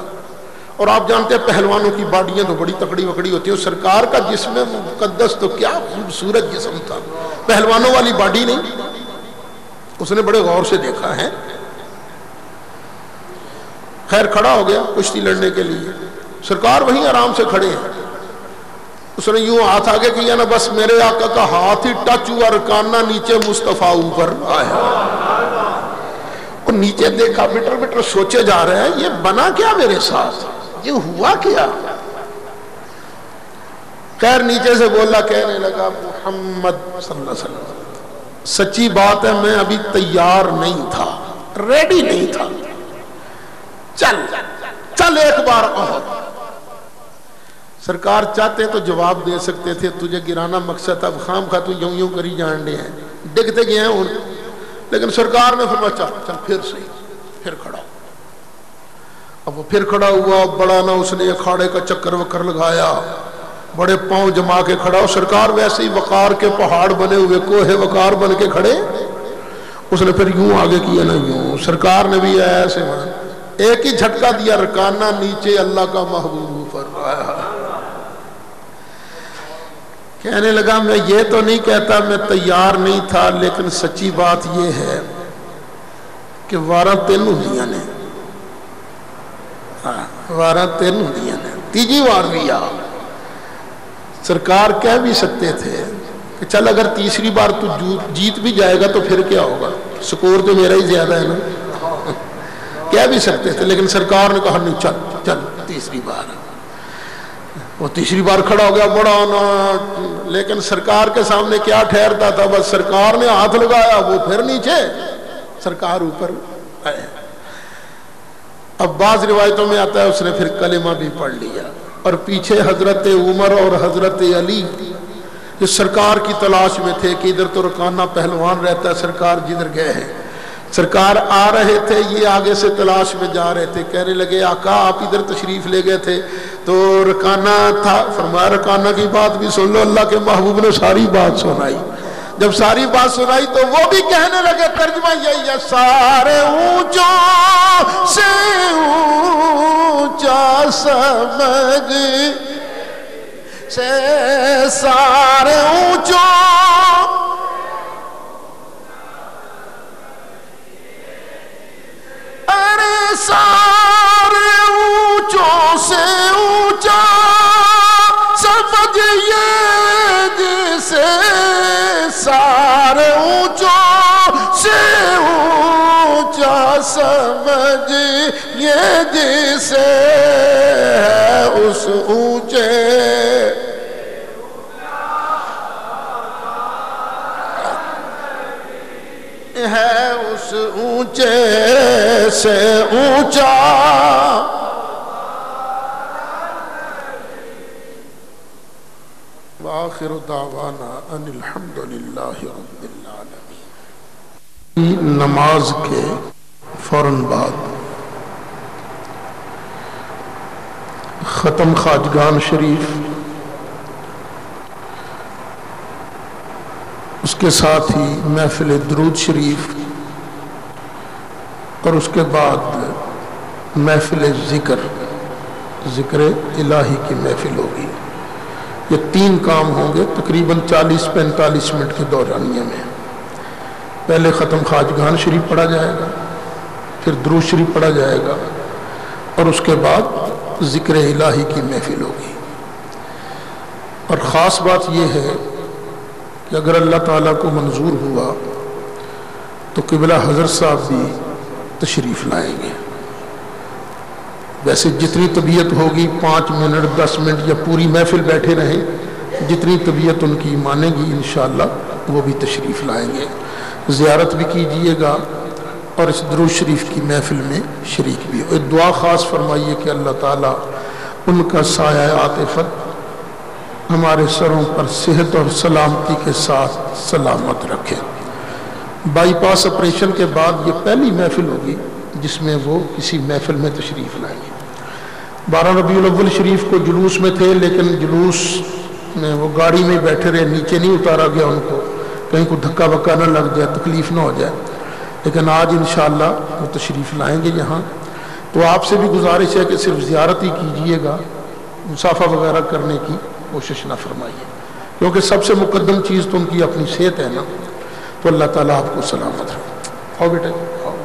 اور آپ جانتے ہیں پہلوانوں کی باڈیاں تو بڑی تکڑی وکڑی ہوتی ہیں، سرکار کا جسم مقدس تو کیا خوبصورت جسم تھا، پہلوانوں والی باڈی نہیں۔ اس نے بڑے غور سے دیکھا ہے، خیر کھڑا ہو گیا کشتی لڑنے کے لیے۔ سرکار وہیں آرام سے کھڑے ہیں، اس نے یوں ہاتھ آگے کیا نا، بس میرے آقا کا ہاتھ ہی ٹچ ہوا، رکانہ نیچے، مصطفیٰ اوپر آیا۔ اور نیچے دیکھا، بٹر بٹر سوچے جا رہے ہیں یہ بنا کیا میرے ساتھ، یہ ہوا کیا؟ خیر نیچے سے بولا، کہنے لگا محمد صلی اللہ علیہ وسلم سچی بات ہے میں ابھی تیار نہیں تھا، ریڈی نہیں تھا، چل چل ایک بار اور۔ سرکار چاہتے تو جواب دے سکتے تھے تجھے گرانا مقصد تھا، خام خواہ تو یوں یوں کری جان دے ہیں، ڈگتے گئے ہیں ان، لیکن سرکار نے فرمایا چل چل پھر صحیح، پھر کھڑا۔ اب وہ پھر کھڑا ہوا، بڑا نہ اس نے اکھاڑے کا چکر وکر لگایا، بڑے پاؤں جما کے کھڑا ہو۔ سرکار ویسے ہی وقار کے پہاڑ بنے ہوئے، کوہ وقار بن کے کھڑے، اس نے پھر یوں آگے کیا نا یوں، سرکار نے بھی ایسے ایک ہی جھٹکا دیا، رکانہ نیچے، اللہ کا محبوب اوپر آیا۔ کہنے لگا میں یہ تو نہیں کہتا میں تیار نہیں تھا، لیکن سچی بات یہ ہے کہ واراں تین ہوندیاں نے، واراں تین ہوندیاں نے، تیجی وار بھی آ۔ سرکار کہہ بھی سکتے تھے کہ چل اگر تیسری بار تو جیت بھی جائے گا تو پھر کیا ہوگا، سکور تو میرا ہی زیادہ ہے نا، کہہ بھی سکتے تھے، لیکن سرکار نے کہا نہیں چل چل تیسری بار۔ وہ تیسری بار کھڑا ہو گیا، بڑا نا، لیکن سرکار کے سامنے کیا ٹھہرتا تھا، بس سرکار نے ہاتھ لگایا وہ پھر نیچے، سرکار اوپر آئے۔ اب بعض روایتوں میں آتا ہے اس نے پھر کلمہ بھی پڑھ لیا، اور پیچھے حضرت عمر اور حضرت علی جو سرکار کی تلاش میں تھے کہ ادھر تو رکانہ پہلوان رہتا ہے، سرکار جدھر گئے ہیں، سرکار آ رہے تھے، یہ آگے سے تلاش میں جا رہے تھے، کہنے لگے آقا آپ ادھر تشریف لے گئے تھے تو رکانہ تھا، فرمایا رکانہ کی بات بھی سن لو۔ اللہ کے محبوب نے ساری بات سنائی، جب ساری بات سنائی تو وہ بھی کہنے لگے، ترجمہ یہی ہے، سارے اونچوں سے اونچا سمجھ سے سارے اونچوں، ارے سارے اونچوں سے اونچا سمجھئے جسے، سارے اونچوں سے اونچا سمجھئے جسے، اس اونچے ہے، اس اونچے سے اونچا۔ وآخر دعوانا ان الحمدللہ رب العالمین۔ نماز کے فوراً بعد ختم خواجگان شریف، اس کے ساتھ ہی محفل درود شریف، اور اس کے بعد محفل ذکر الہی کی محفل ہوگی۔ یہ تین کام ہوں گے تقریباً 40-45 منٹ کے دورانیے میں۔ پہلے ختم خواجگان شریف پڑھا جائے گا، پھر درود شریف پڑھا جائے گا، اور اس کے بعد ذکر الہی کی محفل ہوگی۔ اور خاص بات یہ ہے کہ اگر اللہ تعالیٰ کو منظور ہوا تو قبلہ حضرت صاحب بھی تشریف لائیں گے۔ ویسے جتنی طبیعت ہوگی 5 منٹ 10 منٹ یا پوری محفل بیٹھے رہیں، جتنی طبیعت ان کی مانے گی انشاءاللہ وہ بھی تشریف لائیں گے۔ زیارت بھی کیجئے گا اور اس درود شریف کی محفل میں شریک بھی ہو۔ ایک دعا خاص فرمائیے کہ اللہ تعالیٰ ان کا سایہ عاطفت ہمارے سروں پر صحت اور سلامتی کے ساتھ سلامت رکھے۔ بائی پاس آپریشن کے بعد یہ پہلی محفل ہوگی جس میں وہ کسی محفل میں تشریف لائیں گے۔ 12 ربیع الاول شریف کو جلوس میں تھے، لیکن جلوس میں وہ گاڑی میں بیٹھے رہے، نیچے نہیں اتارا گیا ان کو، کہیں کو دھکا وکا نہ لگ جائے، تکلیف نہ ہو جائے، لیکن آج انشاءاللہ وہ تشریف لائیں گے یہاں۔ تو آپ سے بھی گزارش ہے کہ صرف زیارت ہی کیجئے گا، مصافحہ وغیرہ کرنے کی کوشش نہ فرمائیے، کیونکہ سب سے مقدم چیز تو ان کی اپنی صحت ہے نا۔ تو اللہ تعالیٰ آپ کو سلامت رکھے۔ آؤ بیٹا آؤ،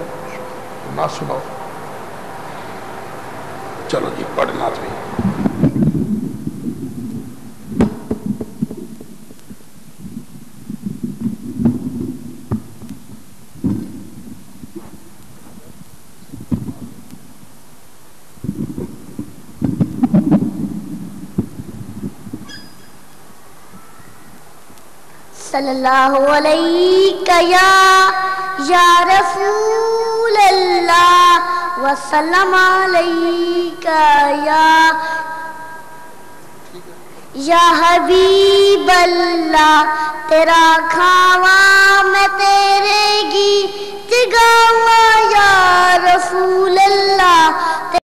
نعت سناؤ، چلو جی پڑھ نعت بھی۔ صلی اللہ علیہ یا رسول اللہ وسلم علیہ یا حبیب اللہ، تیرا کھاوا